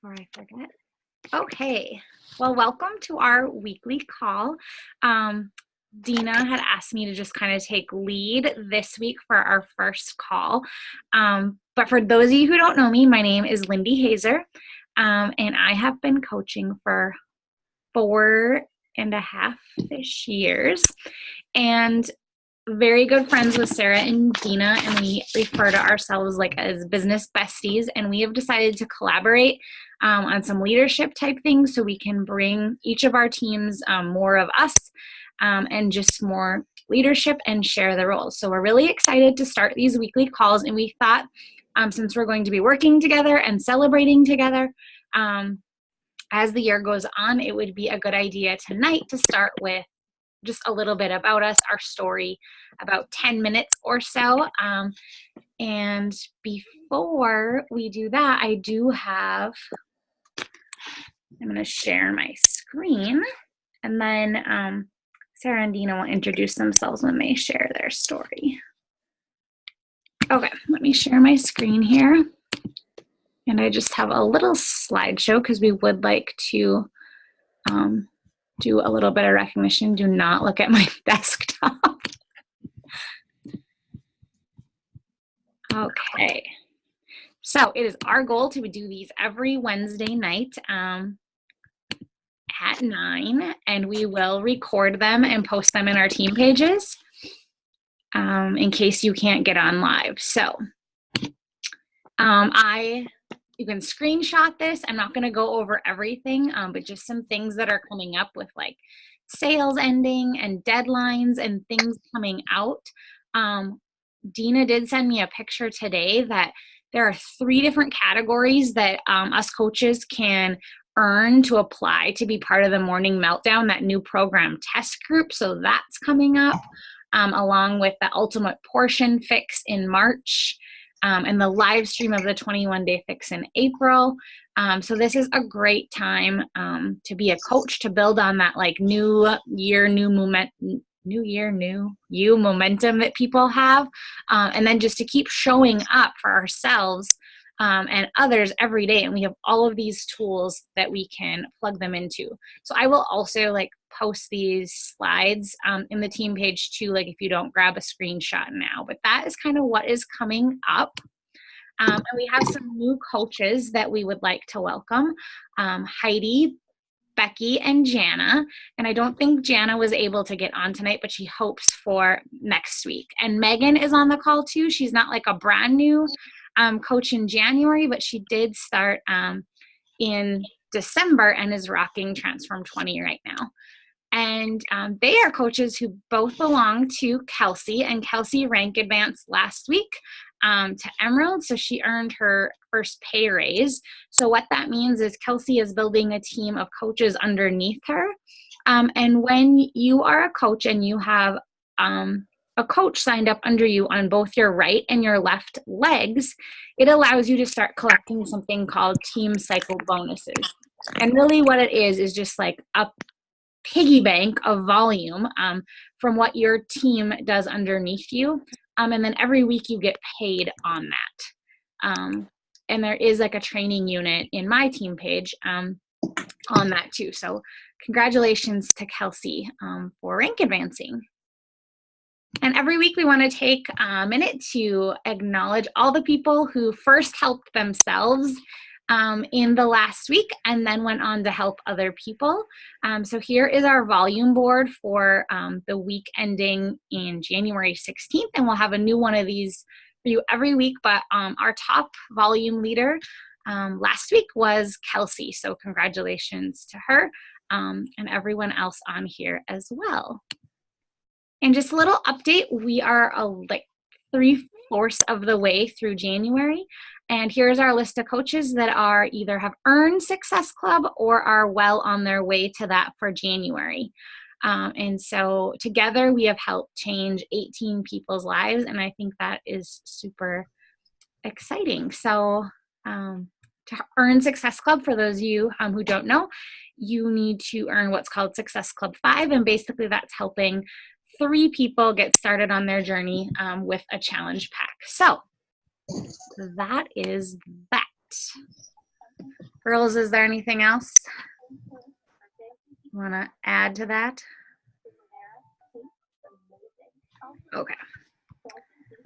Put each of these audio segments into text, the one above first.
before I forget. Okay, well, welcome to our weekly call. Dina had asked me to just kind of take lead this week for our first call. But for those of you who don't know me, my name is Lyndee Hazer, and I have been coaching for 4.5-ish years, and very good friends with Sarah and Dina, and we refer to ourselves like as business besties, and we have decided to collaborate on some leadership type things so we can bring each of our teams more of us and just more leadership and share the roles. So we're really excited to start these weekly calls, and we thought since we're going to be working together and celebrating together as the year goes on, it would be a good idea tonight to start with just a little bit about us, our story, about 10 minutes or so. And before we do that, I'm going to share my screen, and then Sarah and Dina will introduce themselves when they share their story. Okay, let me share my screen here. And I just have a little slideshow because we would like to do a little bit of recognition. Do not look at my desktop. Okay. So it is our goal to do these every Wednesday night at 9, and we will record them and post them in our team pages in case you can't get on live. So you can screenshot this. I'm not going to go over everything, but just some things that are coming up with like sales ending and deadlines and things coming out. Dina did send me a picture today that there are 3 different categories that us coaches can earn to apply to be part of the Morning Meltdown, that new program test group. So that's coming up along with the Ultimate Portion Fix in March. And the live stream of the 21-day fix in April. So this is a great time to be a coach, to build on that like new year, new you momentum that people have. And then just to keep showing up for ourselves and others every day. And we have all of these tools that we can plug them into. So I will also like post these slides in the team page too, like if you don't grab a screenshot now. But that is kind of what is coming up. And we have some new coaches that we would like to welcome. Heidi, Becky, and Jana. And I don't think Jana was able to get on tonight, but she hopes for next week. And Megan is on the call too. She's not like a brand new coach in January, but she did start in December and is rocking Transform 20 right now. And they are coaches who both belong to Kelsey, and Kelsey rank advanced last week to Emerald, so she earned her first pay raise. So what that means is Kelsey is building a team of coaches underneath her. And when you are a coach and you have a coach signed up under you on both your right and your left legs, it allows you to start collecting something called team cycle bonuses. And really what it is just like a piggy bank of volume from what your team does underneath you. And then every week you get paid on that. And there is like a training unit in my team page on that too. So congratulations to Kelsey for rank advancing. And every week we want to take a minute to acknowledge all the people who first helped themselves in the last week and then went on to help other people. So here is our volume board for the week ending in January 16th. And we'll have a new one of these for you every week. But our top volume leader last week was Kelsey. So congratulations to her and everyone else on here as well. And just a little update, we are like 3/4 of the way through January. And here's our list of coaches that are either have earned Success Club or are well on their way to that for January. And so together we have helped change 18 people's lives. And I think that is super exciting. So to earn Success Club, for those of you who don't know, you need to earn what's called Success Club 5. And basically that's helping 3 people get started on their journey with a challenge pack. So that is that. Girls, is there anything else you want to add to that? Okay.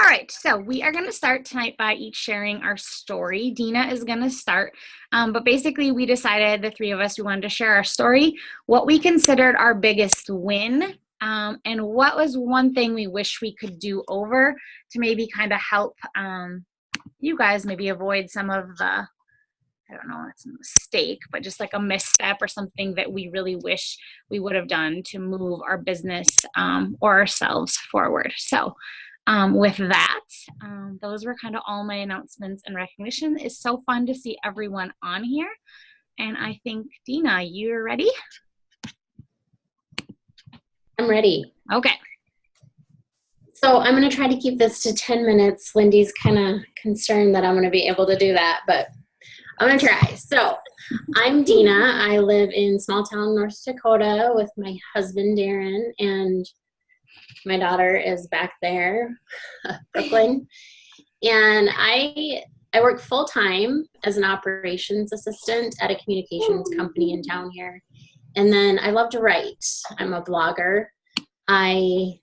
All right, so we are going to start tonight by each sharing our story. Dina is going to start, but basically we decided, the three of us, we wanted to share our story, what we considered our biggest win, and what was one thing we wish we could do over to maybe kind of help you guys maybe avoid some of the, I don't know, it's a mistake, but just like a misstep or something that we really wish we would have done to move our business or ourselves forward. So with that, those were kind of all my announcements and recognition. It's so fun to see everyone on here. And I think, Dina, you're ready? I'm ready. Okay. So I'm going to try to keep this to 10 minutes. Lyndee's kind of concerned that I'm going to be able to do that, but I'm going to try. So I'm Dina. I live in small town North Dakota with my husband, Darren, and my daughter is back there, Brooklyn. And I work full-time as an operations assistant at a communications company in town here. And then I love to write. I'm a blogger. I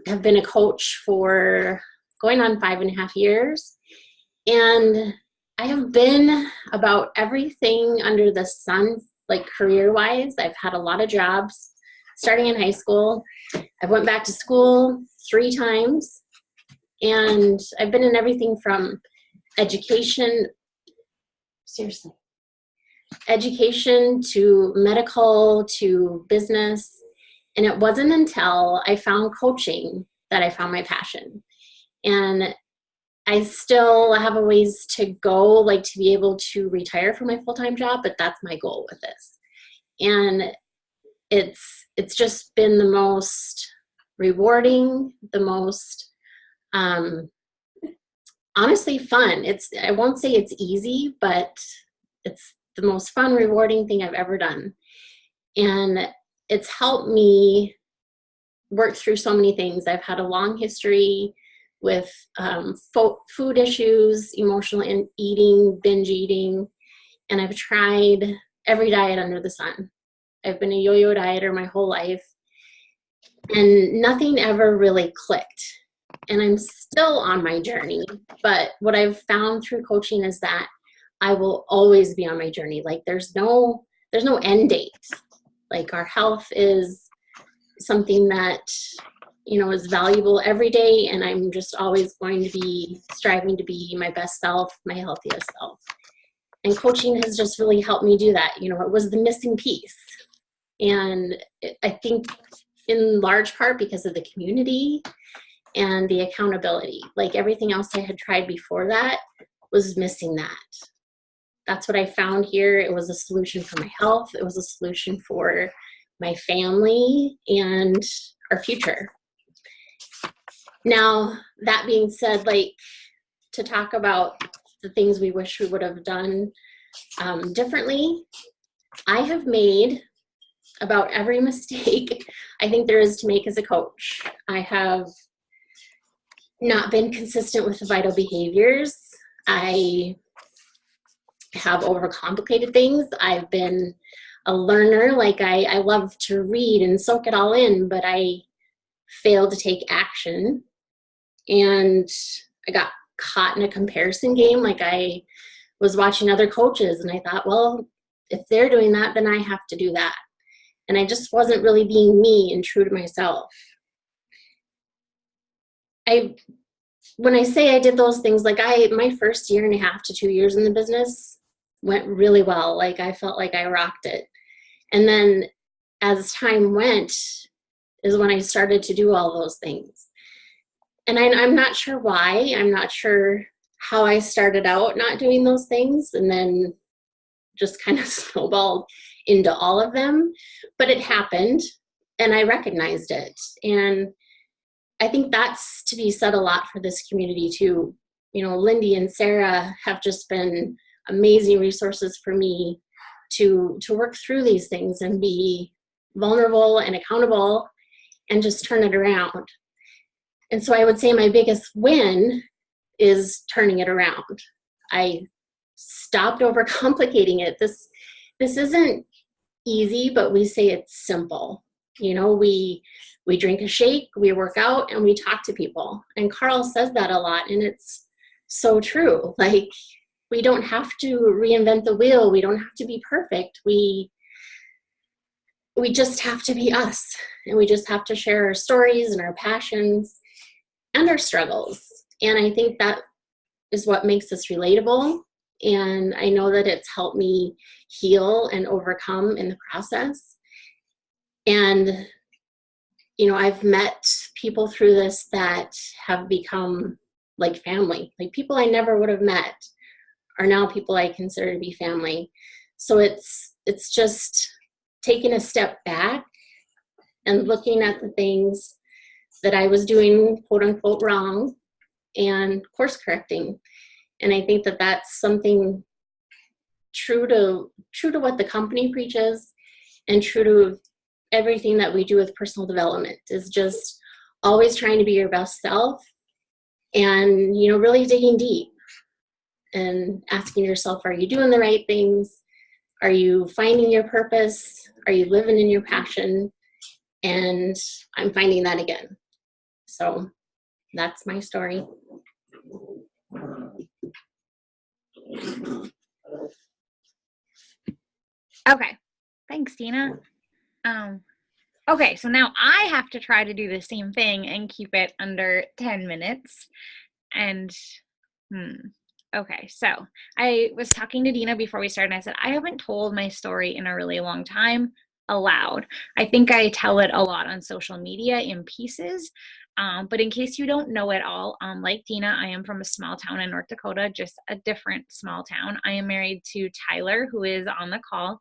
have been a coach for going on 5.5 years. And I have been about everything under the sun, like career-wise. I've had a lot of jobs starting in high school. I've went back to school 3 times, and I've been in everything from education to medical to business. And it wasn't until I found coaching that I found my passion. And I still have a ways to go, like to be able to retire from my full-time job, but that's my goal with this. And it's just been the most rewarding, the most honestly fun. I won't say it's easy, but it's the most fun, rewarding thing I've ever done. And it's helped me work through so many things. I've had a long history with food issues, emotional eating, binge eating, and I've tried every diet under the sun. I've been a yo-yo dieter my whole life, and nothing ever really clicked. And I'm still on my journey, but what I've found through coaching is that I will always be on my journey. Like there's no end date. Like our health is something that, you know, is valuable every day, and I'm just always going to be striving to be my best self, my healthiest self. And coaching has just really helped me do that. You know, it was the missing piece. And I think in large part because of the community and the accountability. Like everything else I had tried before that was missing that. That's what I found here. It was a solution for my health. It was a solution for my family and our future. Now, that being said, like to talk about the things we wish we would have done differently, I have made about every mistake I think there is to make as a coach. I have not been consistent with the vital behaviors. I have overcomplicated things. I've been a learner. Like I love to read and soak it all in, but I failed to take action. And I got caught in a comparison game. Like I was watching other coaches and I thought, well, if they're doing that, then I have to do that. And I just wasn't really being me and true to myself. When I say I did those things, like my first 1.5 to 2 years in the business went really well. Like I felt like I rocked it. And then as time went is when I started to do all those things. And I'm not sure why. I'm not sure how I started out not doing those things and then just kind of snowballed into all of them. But it happened and I recognized it. And I think that's to be said a lot for this community too. You know, Lyndee and Sarah have just been amazing resources for me to work through these things and be vulnerable and accountable and just turn it around. And so I would say my biggest win is turning it around. I stopped overcomplicating it. This isn't easy, but we say it's simple. You know, we drink a shake, we work out, and we talk to people. And Carl says that a lot, and it's so true. Like, we don't have to reinvent the wheel. We don't have to be perfect. We just have to be us, and we just have to share our stories and our passions and our struggles. And I think that is what makes us relatable. And I know that it's helped me heal and overcome in the process. And, you know, I've met people through this that have become like family. Like, people I never would have met are now people I consider to be family. So it's just taking a step back and looking at the things that I was doing, quote unquote, wrong, and course correcting. And I think that that's something true to what the company preaches, and true to everything that we do with personal development, is just always trying to be your best self, and, you know, really digging deep and asking yourself, are you doing the right things? Are you finding your purpose? Are you living in your passion? And I'm finding that again. So that's my story. Okay. Thanks, Dina. Okay, so now I have to try to do the same thing and keep it under 10 minutes. And, okay, so I was talking to Dina before we started, and I said, I haven't told my story in a really long time aloud. I think I tell it a lot on social media in pieces. But in case you don't know it all, like Dina, I am from a small town in North Dakota, just a different small town. I am married to Tyler, who is on the call.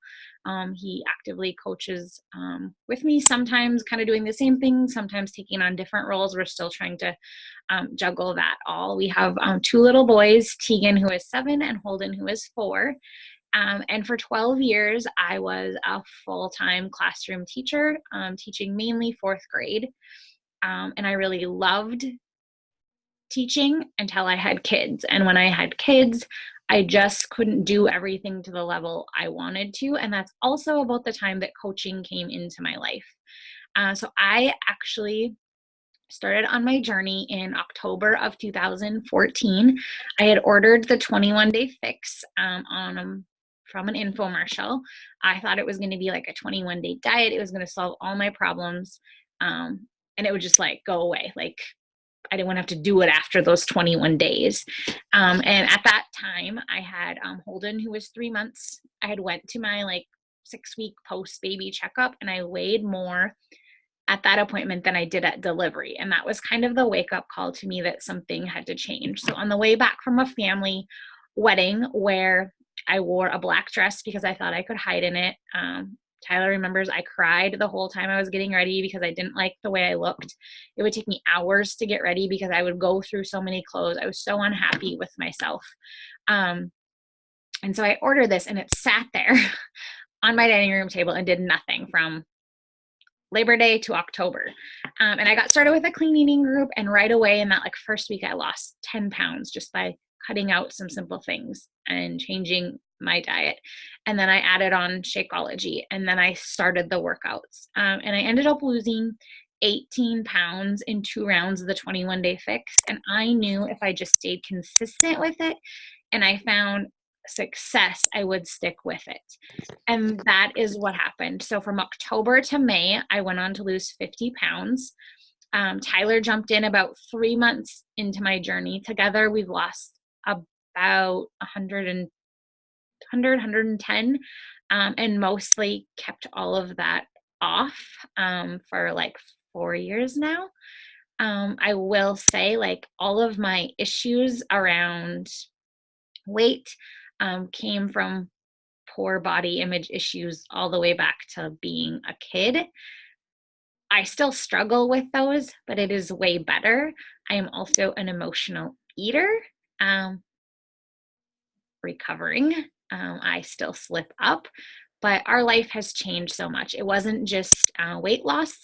He actively coaches with me, sometimes kind of doing the same thing, sometimes taking on different roles. We're still trying to juggle that all. We have two little boys, Tegan, who is 7, and Holden, who is 4. And for 12 years, I was a full-time classroom teacher, teaching mainly 4th grade. And I really loved teaching until I had kids. And when I had kids, I just couldn't do everything to the level I wanted to. And that's also about the time that coaching came into my life. So I actually started on my journey in October of 2014. I had ordered the 21-day fix from an infomercial. I thought it was going to be like a 21-day diet. It was going to solve all my problems. And it would just like go away. Like, I didn't want to have to do it after those 21 days. And at that time I had Holden, who was 3 months. I had went to my like 6-week post baby checkup, and I weighed more at that appointment than I did at delivery. And that was kind of the wake up call to me that something had to change. So on the way back from a family wedding where I wore a black dress because I thought I could hide in it, Tyler remembers I cried the whole time I was getting ready because I didn't like the way I looked. It would take me hours to get ready because I would go through so many clothes. I was so unhappy with myself. And so I ordered this, and it sat there on my dining room table and did nothing from Labor Day to October. And I got started with a clean eating group, and right away in that like first week, I lost 10 pounds just by cutting out some simple things and changing my diet. And then I added on Shakeology, and then I started the workouts. And I ended up losing 18 pounds in 2 rounds of the 21-day fix. And I knew if I just stayed consistent with it and I found success, I would stick with it. And that is what happened. So from October to May, I went on to lose 50 pounds. Tyler jumped in about 3 months into my journey. Together, we've lost about 100, 110, and mostly kept all of that off for like 4 years now. I will say, like, all of my issues around weight came from poor body image issues all the way back to being a kid. I still struggle with those, but it is way better. I am also an emotional eater, recovering. I still slip up, but our life has changed so much. It wasn't just weight loss.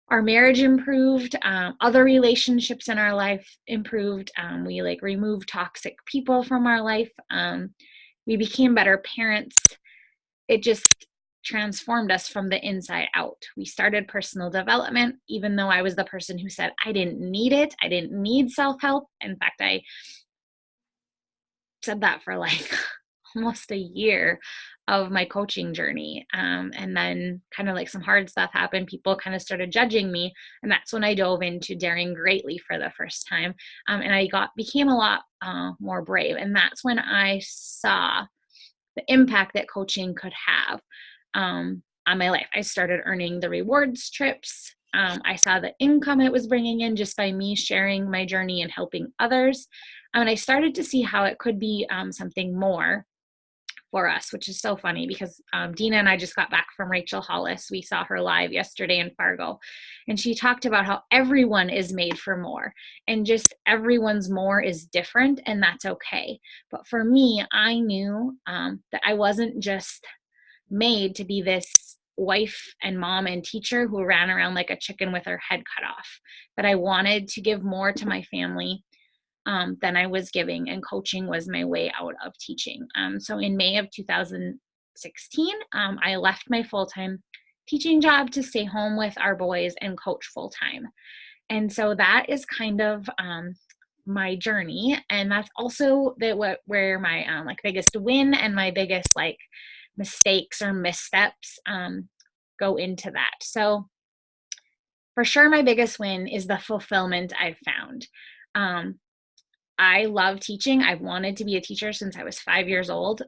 our marriage improved, other relationships in our life improved. We like removed toxic people from our life. We became better parents. It just transformed us from the inside out. We started personal development, even though I was the person who said I didn't need it. I didn't need self-help. In fact, I said that for like almost a year of my coaching journey. And then kind of like some hard stuff happened. People kind of started judging me. And that's when I dove into daring greatly for the first time. And I became a lot more brave. And that's when I saw the impact that coaching could have on my life. I started earning the rewards trips. I saw the income it was bringing in just by me sharing my journey and helping others. And I started to see how it could be something more for us, which is so funny because Dina and I just got back from Rachel Hollis. We saw her live yesterday in Fargo, and she talked about how everyone is made for more, and just everyone's more is different, and that's okay. But for me, I knew that I wasn't just made to be this wife and mom and teacher who ran around like a chicken with her head cut off, that I wanted to give more to my family than I was giving, and coaching was my way out of teaching. So in May of 2016, I left my full-time teaching job to stay home with our boys and coach full-time. And so that is kind of my journey, and that's also where my like biggest win and my biggest like mistakes or missteps go into that. So for sure, my biggest win is the fulfillment I've found. I love teaching. I've wanted to be a teacher since I was 5 years old.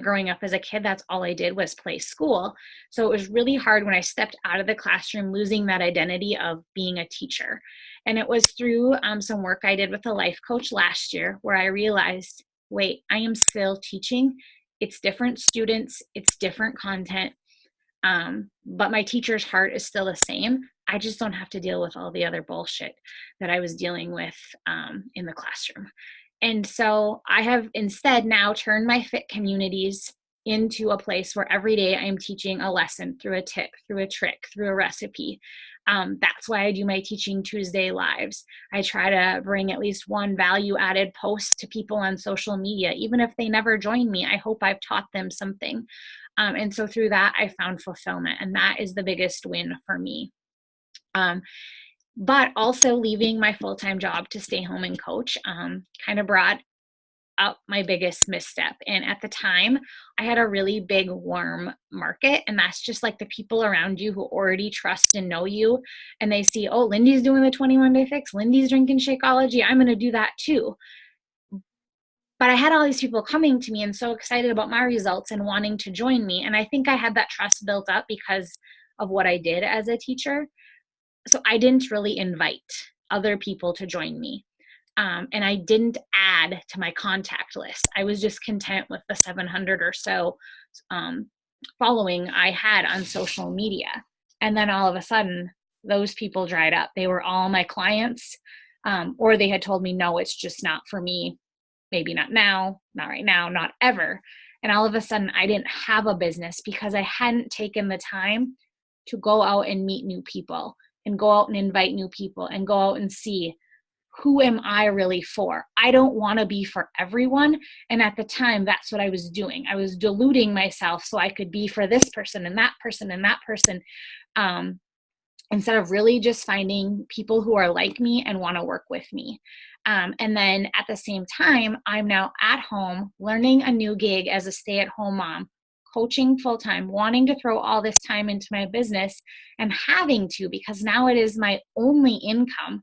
Growing up as a kid, that's all I did was play school. So it was really hard when I stepped out of the classroom, losing that identity of being a teacher. And it was through some work I did with a life coach last year where I realized, wait, I am still teaching. It's different students, it's different content, but my teacher's heart is still the same. I just don't have to deal with all the other bullshit that I was dealing with in the classroom. And so I have instead now turned my fit communities into a place where every day I am teaching a lesson through a tip, through a trick, through a recipe. That's why I do my Teaching Tuesday lives. I try to bring at least one value added post to people on social media. Even if they never join me, I hope I've taught them something. And so through that, I found fulfillment, and that is the biggest win for me. But also leaving my full-time job to stay home and coach kind of brought up my biggest misstep. And at the time, I had a really big warm market, and that's just like the people around you who already trust and know you, and they see, oh, Lyndee's doing the 21-day fix, Lyndee's drinking Shakeology, I'm going to do that too. But I had all these people coming to me and so excited about my results and wanting to join me. And I think I had that trust built up because of what I did as a teacher. So I didn't really invite other people to join me. And I didn't add to my contact list. I was just content with the 700 or so following I had on social media. And then all of a sudden, those people dried up. They were all my clients, or they had told me, no, it's just not for me. Maybe not now, not right now, not ever. And all of a sudden, I didn't have a business because I hadn't taken the time to go out and meet new people and go out and invite new people and go out and see, who am I really for? I don't want to be for everyone. And at the time, that's what I was doing. I was diluting myself so I could be for this person and that person and that person, instead of really just finding people who are like me and want to work with me. And then at the same time, I'm now at home learning a new gig as a stay-at-home mom, coaching full-time, wanting to throw all this time into my business and having to, because now it is my only income.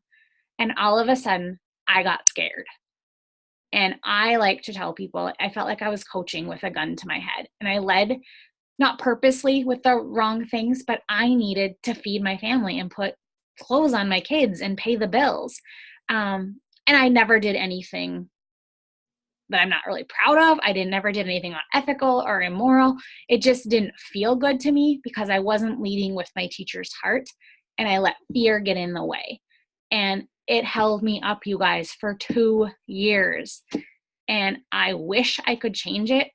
And all of a sudden, I got scared. And I like to tell people, I felt like I was coaching with a gun to my head. And I led, not purposely with the wrong things, but I needed to feed my family and put clothes on my kids and pay the bills. And I never did anything that I'm not really proud of. I never did anything unethical or immoral. It just didn't feel good to me because I wasn't leading with my teacher's heart, and I let fear get in the way. And it held me up, you guys, for 2 years. And I wish I could change it,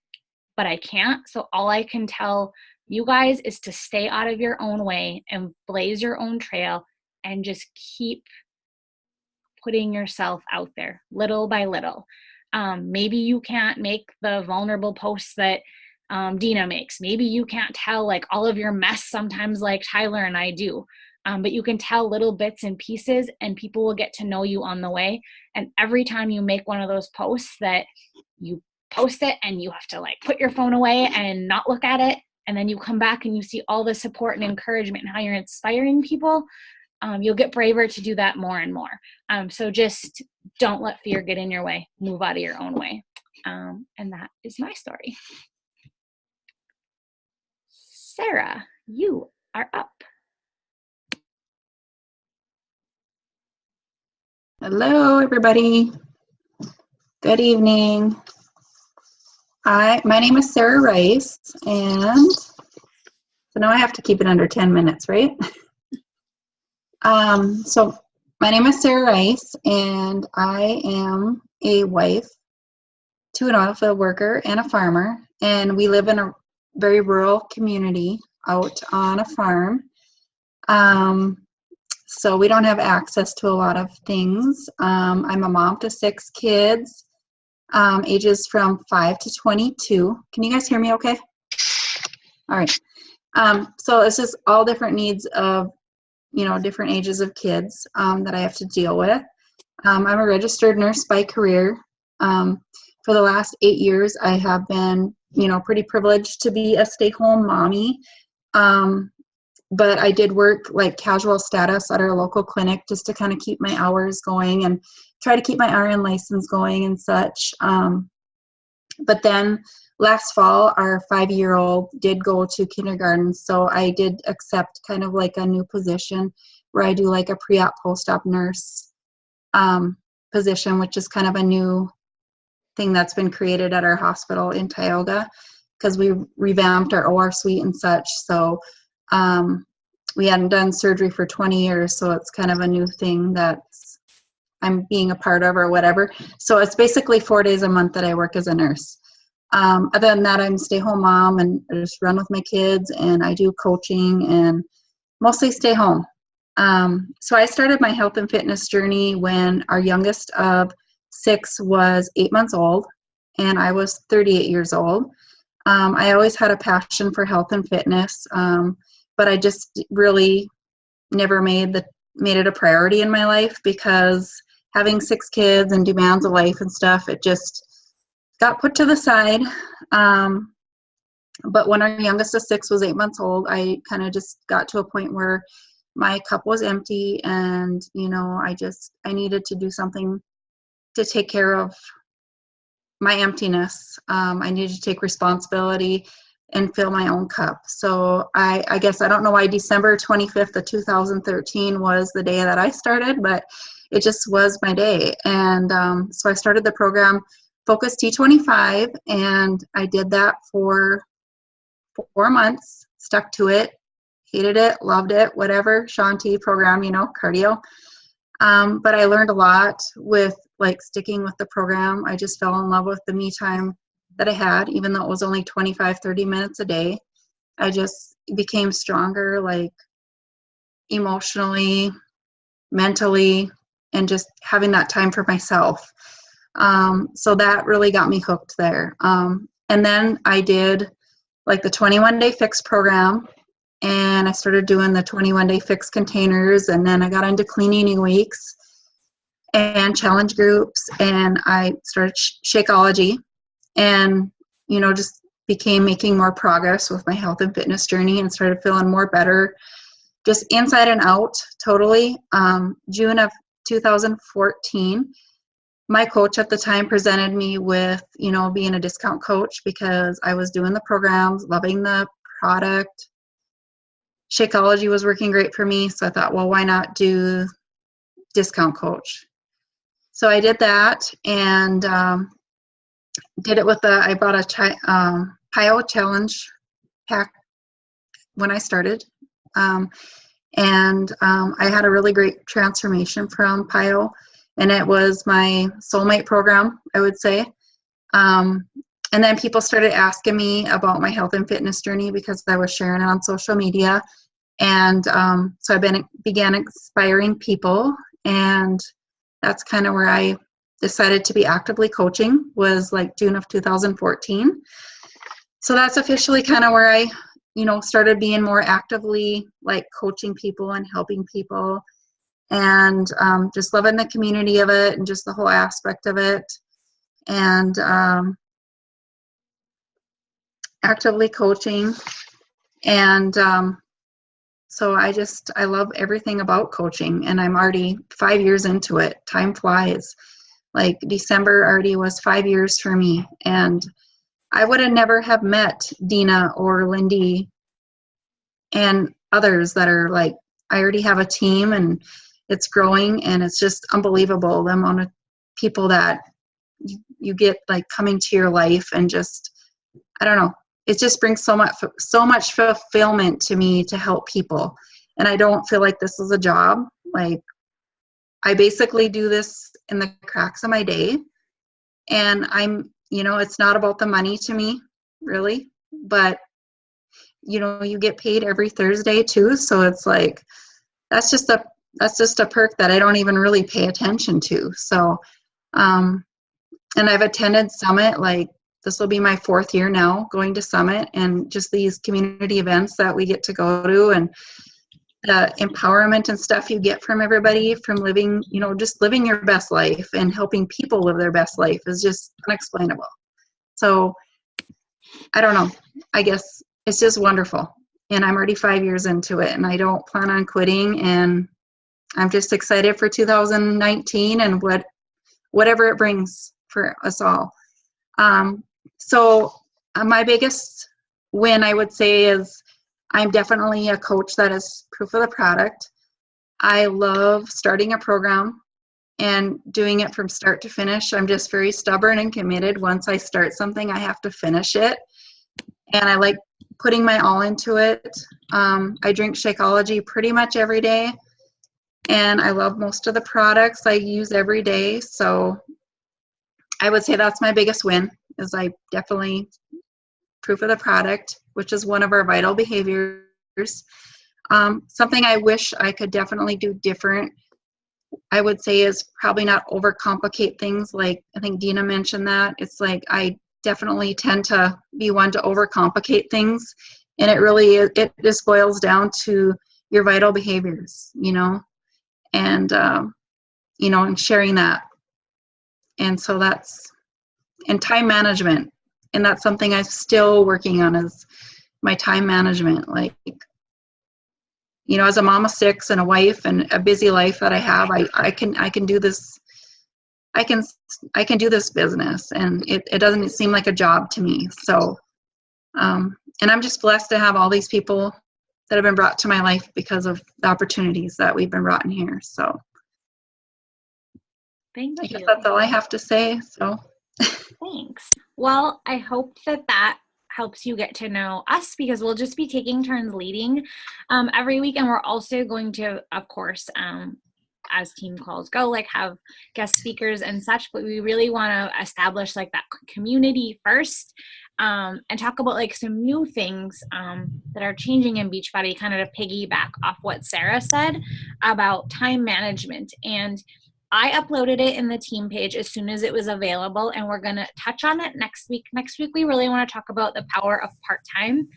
but I can't. So all I can tell you guys is to stay out of your own way and blaze your own trail and just keep putting yourself out there little by little. Maybe you can't make the vulnerable posts that Dina makes. Maybe you can't tell like all of your mess sometimes like Tyler and I do. But you can tell little bits and pieces, and people will get to know you on the way. And every time you make one of those posts that you post it and you have to like put your phone away and not look at it, and then you come back and you see all the support and encouragement and how you're inspiring people, you'll get braver to do that more and more. So just don't let fear get in your way. Move out of your own way. And that is my story. Sarah, you are up. Hello, everybody. Good evening. My name is Sarah Rice, and so now I have to keep it under 10 minutes, right? So my name is Sarah Rice, and I am a wife to an oil field worker and a farmer, and we live in a very rural community out on a farm. So we don't have access to a lot of things. I'm a mom to 6 kids, ages from 5 to 22. Can you guys hear me okay? All right. So it's just all different needs of, different ages of kids that I have to deal with. I'm a registered nurse by career. For the last 8 years, I have been, pretty privileged to be a stay-home mommy. But I did work like casual status at our local clinic just to kind of keep my hours going and try to keep my RN license going and such. But then last fall, our 5-year-old did go to kindergarten. So I did accept kind of like a new position where I do like a pre-op, post-op nurse position, which is kind of a new thing that's been created at our hospital in Tioga because we revamped our OR suite and such. So we hadn't done surgery for 20 years, so it's kind of a new thing that I'm being a part of or whatever. So it's basically 4 days a month that I work as a nurse. Other than that, I'm a stay-home mom and I just run with my kids, and I do coaching and mostly stay home. So I started my health and fitness journey when our youngest of 6 was 8 months old, and I was 38 years old. I always had a passion for health and fitness, but I just really never made it a priority in my life because having 6 kids and demands of life and stuff, it just got put to the side. But when our youngest of 6 was 8 months old, I kind of just got to a point where my cup was empty, and I needed to do something to take care of my emptiness. I needed to take responsibility and fill my own cup. So I guess I don't know why December 25th of 2013 was the day that I started, but it just was my day. And so I started the program Focus T25, and I did that for 4 months, stuck to it, hated it, loved it, whatever, Shanti program, cardio. But I learned a lot with like sticking with the program. I just fell in love with the me time that I had, even though it was only 25-30 minutes a day. I just became stronger, like emotionally, mentally, and just having that time for myself. So that really got me hooked there. And then I did like the 21-day fix program, and I started doing the 21-day fix containers, and then I got into clean eating weeks and challenge groups, and I started Shakeology, and just became making more progress with my health and fitness journey and started feeling more better just inside and out totally. June of 2014, my coach at the time presented me with being a discount coach because I was doing the programs, loving the product. Shakeology was working great for me, so I thought, well, why not do discount coach? So I did that, and did it with I bought a PIO challenge pack when I started, and I had a really great transformation from PIO, and it was my soulmate program, I would say. And then people started asking me about my health and fitness journey because I was sharing it on social media. And so began inspiring people, and that's kind of where I decided to be actively coaching, was like June of 2014. So that's officially kind of where I, started being more actively like coaching people and helping people, and just loving the community of it and just the whole aspect of it. And actively coaching. And so I love everything about coaching, and I'm already 5 years into it. Time flies. Like December already was 5 years for me. And I would have never have met Dina or Lyndee and others that are like, I already have a team and it's growing, and it's just unbelievable the amount of people that you get like coming to your life, and just, I don't know, it just brings so much fulfillment to me to help people. And I don't feel like this is a job. Like, I basically do this in the cracks of my day, and it's not about the money to me, really, but you get paid every Thursday too, so it's like that's just a perk that I don't even really pay attention to. So and I've attended Summit, like this will be my 4th year now going to Summit, and just these community events that we get to go to, and the empowerment and stuff you get from everybody, from living, just living your best life and helping people live their best life is just unexplainable. So I don't know, I guess it's just wonderful. And I'm already 5 years into it, and I don't plan on quitting, and I'm just excited for 2019 and whatever it brings for us all. So my biggest win, I would say, is I'm definitely a coach that is proof of the product. I love starting a program and doing it from start to finish. I'm just very stubborn and committed. Once I start something, I have to finish it. And I like putting my all into it. I drink Shakeology pretty much every day, and I love most of the products I use every day. So I would say that's my biggest win, is I definitely proof of the product, which is one of our vital behaviors. Something I wish I could definitely do different, I would say, is probably not overcomplicate things. Like I think Dina mentioned that. It's like I definitely tend to be one to overcomplicate things, and it just boils down to your vital behaviors, and and sharing that. And so and time management, and that's something I'm still working on, is my time management. Like, as a mom of 6 and a wife and a busy life that I have, I can do this. I can do this business, and it doesn't seem like a job to me. So, and I'm just blessed to have all these people that have been brought to my life because of the opportunities that we've been brought in here. So Thank you. I guess that's all I have to say. So thanks. Well, I hope that helps you get to know us, because we'll just be taking turns leading every week. And we're also going to, of course, as team calls go, like have guest speakers and such, but we really want to establish like that community first, and talk about like some new things that are changing in Beachbody, kind of to piggyback off what Sarah said about time management. And I uploaded it in the team page as soon as it was available, and we're going to touch on it next week. Next week, we really want to talk about the power of part-time.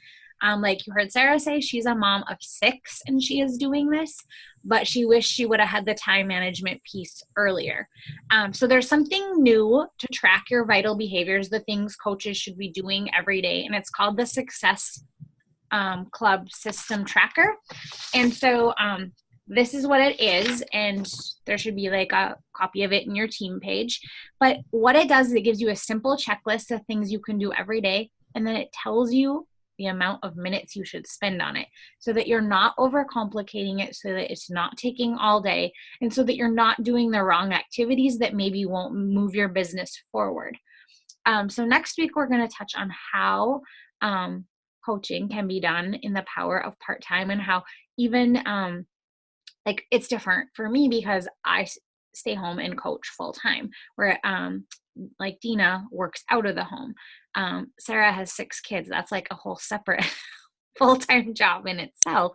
Like you heard Sarah say, she's a mom of 6 and she is doing this, but she wished she would have had the time management piece earlier. So there's something new to track your vital behaviors, the things coaches should be doing every day, and it's called the Success Club System Tracker. And so this is what it is, and there should be like a copy of it in your team page. But what it does is it gives you a simple checklist of things you can do every day, and then it tells you the amount of minutes you should spend on it, so that you're not overcomplicating it, so that it's not taking all day, and so that you're not doing the wrong activities that maybe won't move your business forward. So next week, we're going to touch on how coaching can be done in the power of part-time, and how even like it's different for me because I stay home and coach full-time, where like Dina works out of the home. Sarah has 6 kids. That's like a whole separate full-time job in itself.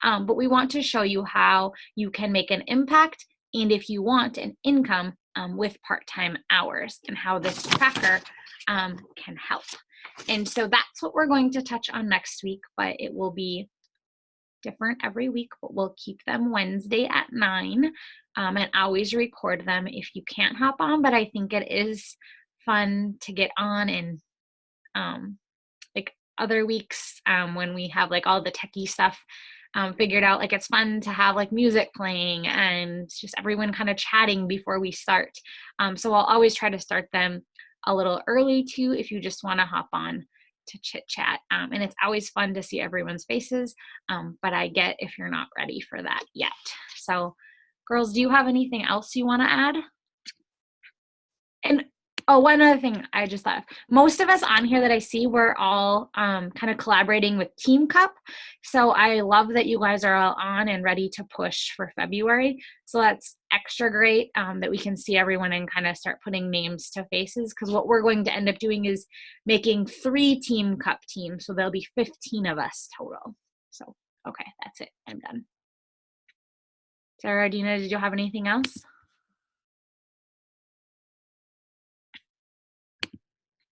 But we want to show you how you can make an impact, and if you want, an income with part-time hours, and how this tracker can help. And so that's what we're going to touch on next week, but it will be different every week, but we'll keep them Wednesday at 9, and always record them if you can't hop on. But I think it is fun to get on, and like other weeks when we have like all the techie stuff figured out, like it's fun to have like music playing and just everyone kind of chatting before we start. So I'll always try to start them a little early too, if you just want to hop on to chit chat. And it's always fun to see everyone's faces, but I get if you're not ready for that yet. So girls, do you have anything else you want to add? And oh, one other thing I just thought of. Most of us on here that I see, we're all kind of collaborating with Team Cup. So I love that you guys are all on and ready to push for February. So that's extra great that we can see everyone and kind of start putting names to faces, because what we're going to end up doing is making 3 Team Cup teams. So there'll be 15 of us total. So, okay, that's it. I'm done. Sarah, Dina, did you have anything else?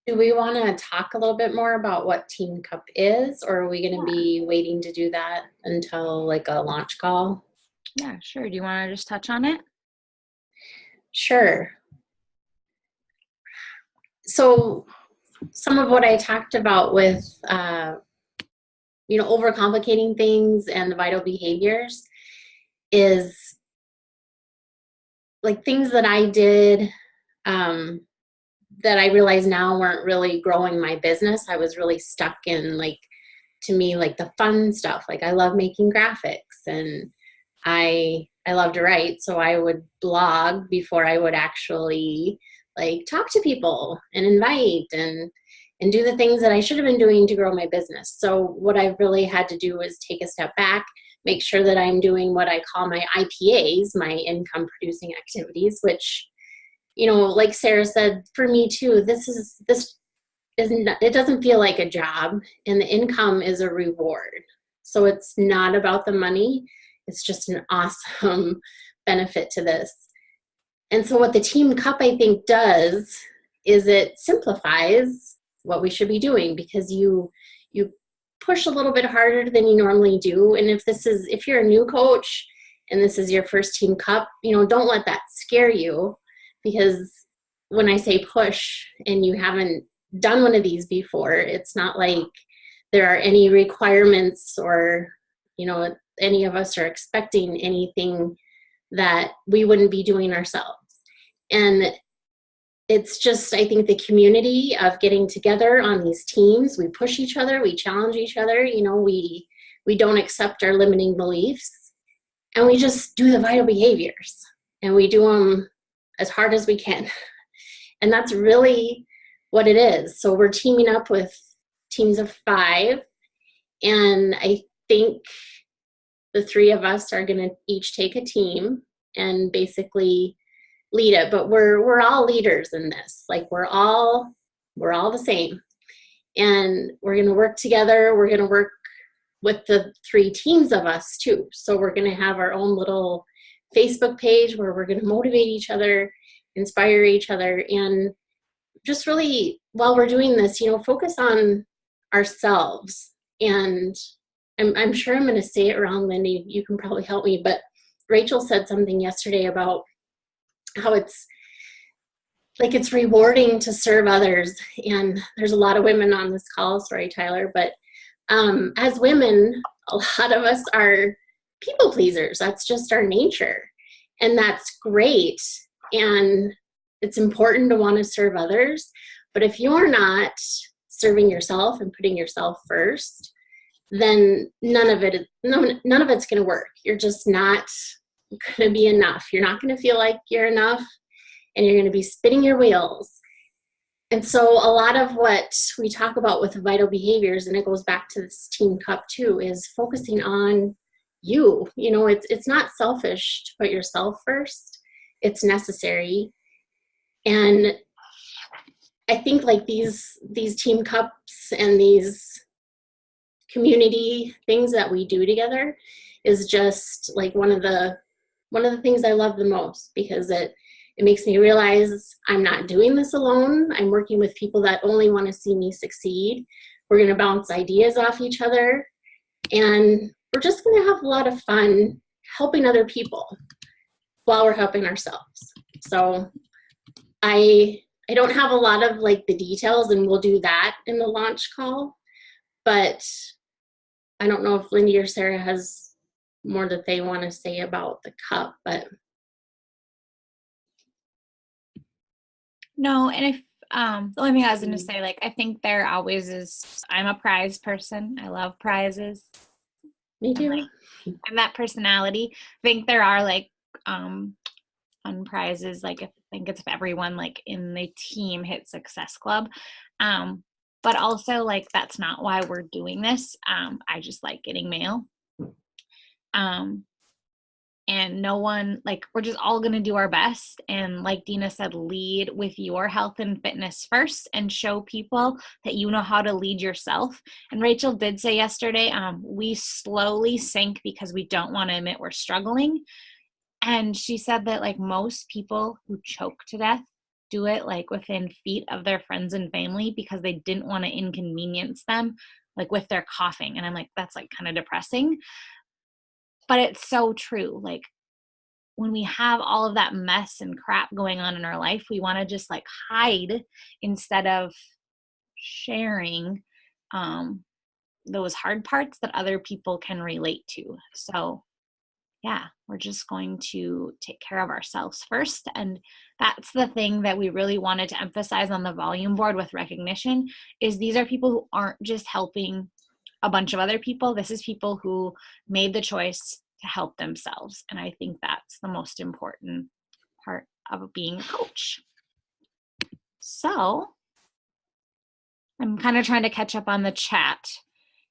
Do we want to talk a little bit more about what Team Cup is, or are we going to be waiting to do that until like a launch call? Yeah, sure. Do you want to just touch on it? Sure. So some of what I talked about with, overcomplicating things and the vital behaviors is like things that I did that I realize now weren't really growing my business. I was really stuck in to me, the fun stuff. Like I love making graphics, and I love to write. So I would blog before I would actually talk to people and invite and do the things that I should have been doing to grow my business. So what I've really had to do is take a step back, make sure that I'm doing what I call my IPAs, my income producing activities, which, like Sarah said, for me too, it doesn't feel like a job, and the income is a reward. So it's not about the money. It's just an awesome benefit to this. And so what the Team Cup, I think, does is it simplifies what we should be doing, because you push a little bit harder than you normally do. And if you're a new coach and this is your first Team Cup, don't let that scare you, because when I say push and you haven't done one of these before, it's not like there are any requirements or, any of us are expecting anything that we wouldn't be doing ourselves. And it's just, I think, the community of getting together on these teams. We push each other, we challenge each other, we don't accept our limiting beliefs, and we just do the vital behaviors, and we do them as hard as we can. And that's really what it is. So we're teaming up with teams of 5, and I think the 3 of us are going to each take a team and basically lead it. But we're all leaders in this. We're all the same, and we're going to work together. We're going to work with the 3 teams of us too. So we're going to have our own little Facebook page where we're going to motivate each other, inspire each other, and just really, while we're doing this, focus on ourselves. And I'm sure I'm going to say it wrong, Lyndee. You can probably help me, but Rachel said something yesterday about how it's rewarding to serve others. And there's a lot of women on this call. Sorry, Tyler. But as women, a lot of us are people pleasers. That's just our nature. And that's great. And it's important to want to serve others. But if you're not serving yourself and putting yourself first, then none of it's going to work. You're just not going to be enough. You're not going to feel like you're enough, and you're going to be spinning your wheels. And so a lot of what we talk about with vital behaviors, and it goes back to this Team Cup too, is focusing on you. It's not selfish to put yourself first. It's necessary. And I think these Team Cups and these community things that we do together is just like one of the things I love the most, because it makes me realize I'm not doing this alone. I'm working with people that only want to see me succeed. We're going to bounce ideas off each other, and we're just going to have a lot of fun helping other people while we're helping ourselves. So I don't have a lot of like the details, and we'll do that in the launch call, but I don't know if Lyndee or Sarah has more that they want to say about the cup, but. No, and if the only thing I was going to say, like, I think there always is, I'm a prize person. I love prizes. Me too. I'm that personality. I think there are like fun prizes, like I think it's if everyone like in the team hits Success Club. But also like that's not why we're doing this. I just like getting mail. And no one, like, we're just all going to do our best. And like Dina said, lead with your health and fitness first and show people that you know how to lead yourself. And Rachel did say yesterday, we slowly sink because we don't want to admit we're struggling. And she said that like most people who choke to death do it like within feet of their friends and family because they didn't want to inconvenience them like with their coughing. And I'm like, that's like kind of depressing. But it's so true. Like when we have all of that mess and crap going on in our life, we want to just like hide instead of sharing those hard parts that other people can relate to. So yeah, we're just going to take care of ourselves first. And that's the thing that we really wanted to emphasize on the volume board with recognition is these are people who aren't just helping a bunch of other people. This is people who made the choice to help themselves. And I think that's the most important part of being a coach. So I'm kind of trying to catch up on the chat.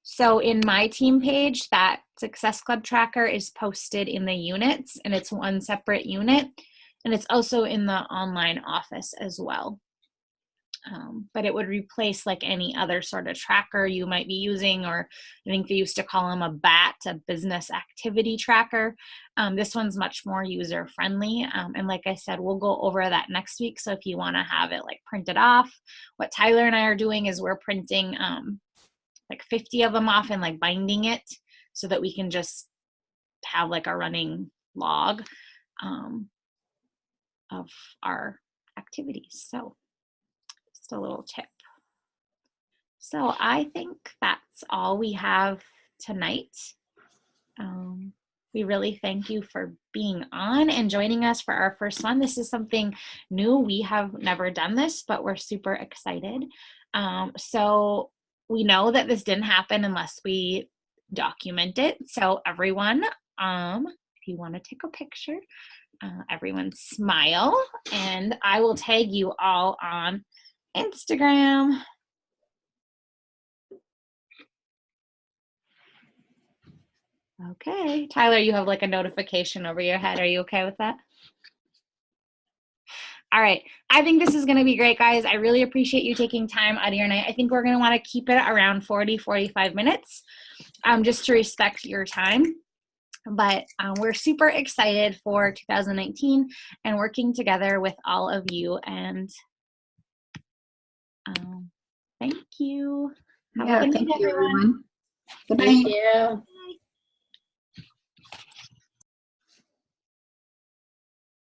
So in my team page, that Success Club tracker is posted in the units, and it's one separate unit, and it's also in the online office as well. But it would replace like any other sort of tracker you might be using, or I think they used to call them a BAT, a business activity tracker. This one's much more user friendly. And like I said, we'll go over that next week. So if you want to have it like printed off, what Tyler and I are doing is we're printing like 50 of them off and like binding it so that we can just have like a running log of our activities. So just a little tip. So I think that's all we have tonight. We really thank you for being on and joining us for our first one. This is something new. We have never done this, but we're super excited. So we know that this didn't happen unless we document it. So everyone, if you want to take a picture, everyone smile, and I will tag you all on Instagram. Okay. Tyler, you have like a notification over your head. Are you okay with that? All right. I think this is going to be great, guys. I really appreciate you taking time out of your night. I think we're going to want to keep it around 40, 45 minutes just to respect your time. But we're super excited for 2019 and working together with all of you. And thank you. Have a good night, everyone. Good night. Thank you.